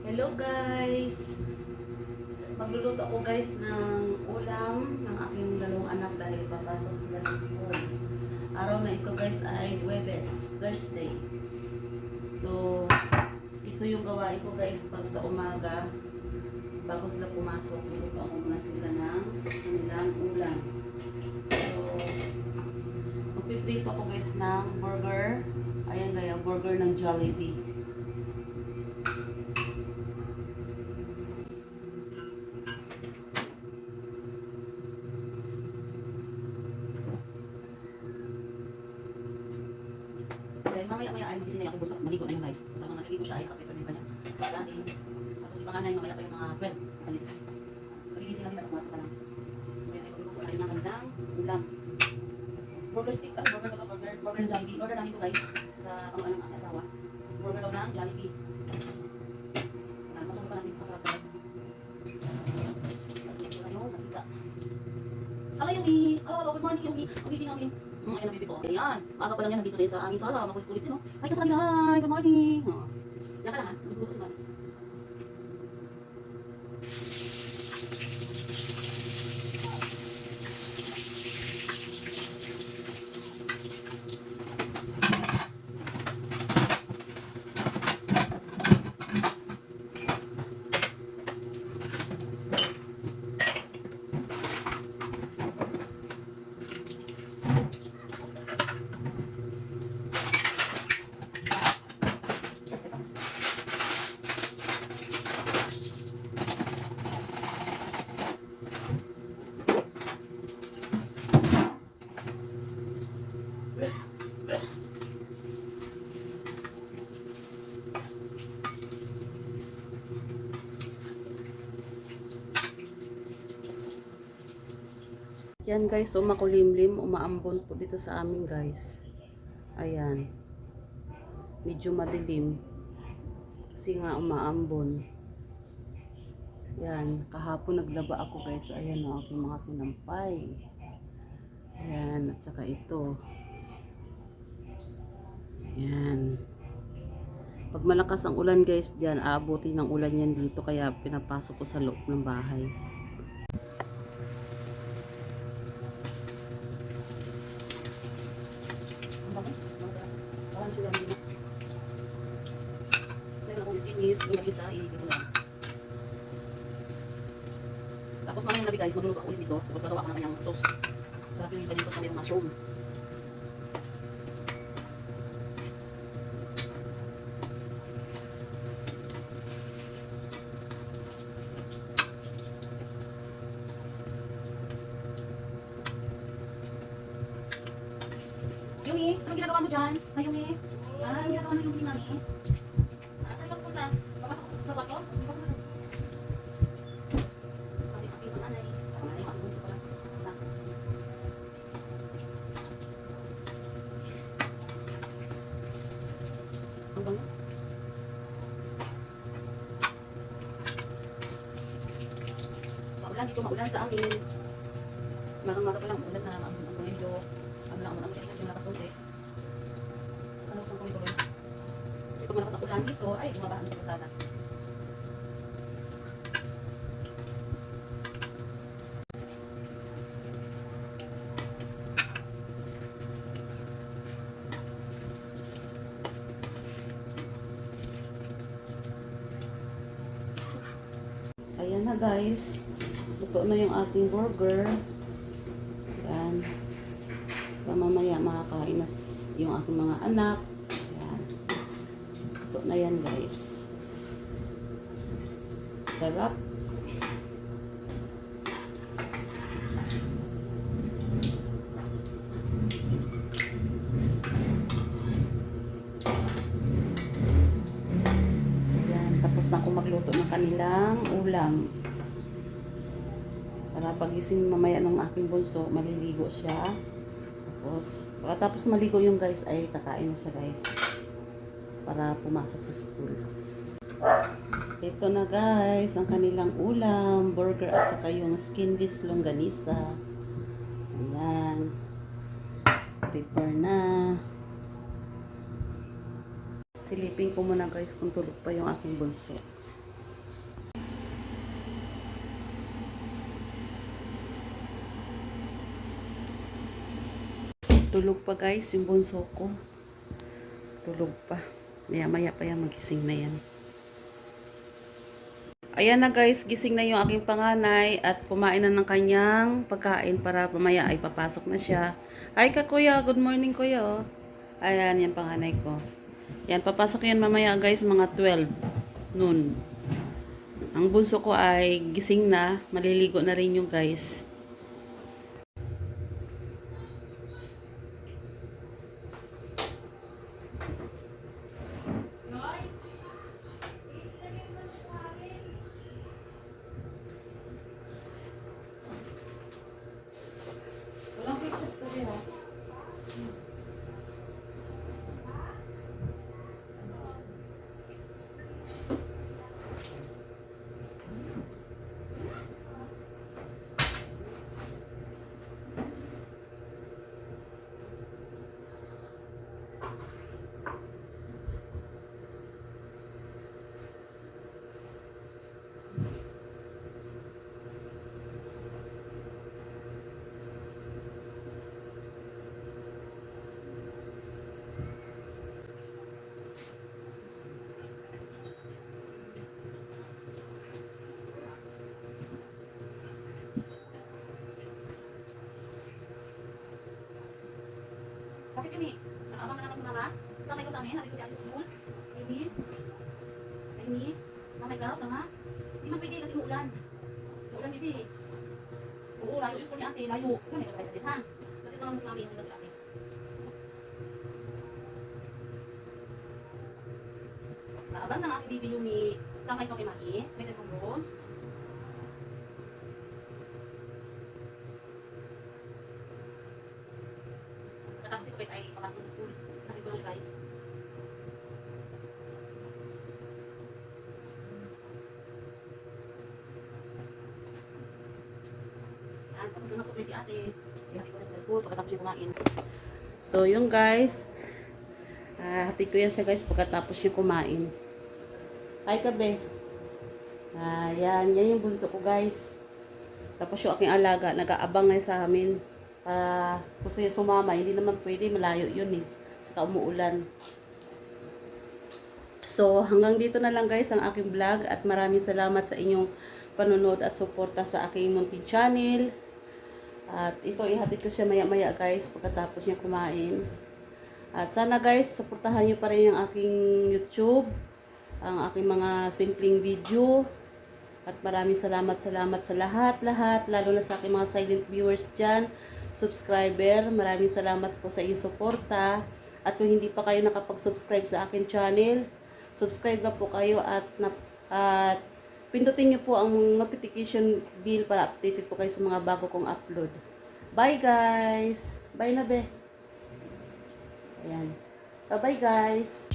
Hello guys! Magluluto ako guys ng ulam ng aking dalawang anak dahil papasok sila sa school. Araw na ito guys ay Huwebes, Thursday. So, ito yung gawain ko guys pag sa umaga bago sila pumasok. Niluto ako muna sila ng kanilang ulam. So, magpiprito ako guys ng burger. Ayan gaya, burger ng Jollibee. Dahil mamaya-maya ay magising na ako bursa. Maligo na yung guys. Basta mga naliligo siya ay kape pa rin kanya. Pagkain. Tapos si panganay mamaya pa yung mga 12. Alis. Magigising na din sa kwarto pa lang. Kaya ay pagluluto natin ng kanilang ulam. Burger stick. Burger to burger ng Jollibee. Order namin ito guys. Sa pang-anong ang asawa. Burger daw ng Jollibee. Masarap pa natin. Masarap pa rin. Hello Yumi! Hello, good morning Yumi! Ang bibi namin. Ayan ang bibi ko. Ayan. Maaga pa lang yan. Nandito din sa aming sala. Makulit-kulit din, no? Hi ka sa kanila. Hi, good morning. Yan ka lang, ha? Magluluto sa bali. Yan guys, so makulimlim, umaambon po dito sa amin guys. Ayan. Medyo madilim. Kasi nga umaambon. Yan, kahapon naglaba ako guys. Ayan o, aking mga sinampay. Ayan, at saka ito. Ayan. Pag malakas ang ulan guys dyan, aabutin ng ulan yan dito. Kaya pinapasok ko sa loob ng bahay. Sila nila. Sila akong is isa, iigit ko lang. Tapos mamayang gabi guys, magluluto ako ulit dito. Tapos gagawa ko ng kanyang sauce. Sarap yung kanyang sauce na mayroong mushroom. Yumi, anong ginagawa mo dyan? Ay, Yumi. Anong ginagawa mo Yumi, mami? Saan ka pupunta? Papasok sa kwarto? Papasok na. Kasi aking panganay. Panganay yung aking bunso pala. Ang bango. Maulan dito, maulan sa amin. Magang-maga pa lang, maulan na. Ang medyo, ano lang, ang yung lakas konti. Ano gusto ko tuloy? Kasi pag malakas ang ulan dito, ay, bumabaan sa kasada. Ayan na guys. Luto na yung ating burger. Ayan. Mamaya makakain na yung aking mga anak. Ayan. Ito na yan guys. Sarap. Ayan. Tapos na ako magluto ng kanilang ulam. Para pagising mamaya ng aking bunso, maliligo siya. Tapos, pagkatapos maligo yung guys, ay kakain na siya guys. Para pumasok sa school. Ito na guys, ang kanilang ulam, burger at saka yung skinless longganisa. Ayan. Prepare na. Silipin ko muna guys kung tulog pa yung aking bunso. Tulog pa guys, yung bunso ko. Tulog pa. Maya-maya pa yan, magising na yan. Ayan na guys, gising na yung aking panganay at kumain na ng kanyang pagkain para mamaya ay papasok na siya. Hi ka kuya, good morning kuya oh. Ayan, yung panganay ko. Yan, papasok yan mamaya guys, mga 12 noon. Ang bunso ko ay gising na, maliligo na rin yung guys. Walang picture ko din ha. Bakit kami? Nakaabang na naman sa mama? Samay ko sa amin, natin ko si ate sa school. Amy? Amy? Samay ka, sama? Di man pwede kasi umuulan. Umuulan, bibi. Oo, layo yung school ni ate, layo. Yun, ito tayo sa dit, ha? Sa dit naman si mami, hindi si ate. Nakaabang na nga aking bibi yung samay ko kay mami. Samay tayo kong doon. Tapos ito guys ay papasok sa school. Nakit ko lang guys. Yan, tapos na magsuklay si ate. Nakit ko na siya sa school pagkatapos niya kumain. So yung guys, hatid ko yan siya guys pagkatapos niya kumain. Hi kabe. Yan yung bunso ko guys. Tapos yung aking alaga, nag-aabang ngayon sa amin. Para gusto niya sumama, hindi naman pwede, malayo yun eh. Saka umuulan. So, hanggang dito na lang guys ang aking vlog at maraming salamat sa inyong panonood at suporta sa aking munting channel. At ito, ihatid ko siya maya-maya guys pagkatapos niya kumain. At sana guys, suportahan niyo pa rin ang aking YouTube, ang aking mga simpleng video. At maraming salamat sa lahat, lalo na sa aking mga silent viewers dyan, subscriber. Maraming salamat po sa inyong suporta. At kung hindi pa kayo nakapag-subscribe sa akin channel, subscribe na po kayo at pindutin nyo po ang notification bell para updated po kayo sa mga bago kong upload. Bye guys! Bye na be! Ayan. Bye-bye guys!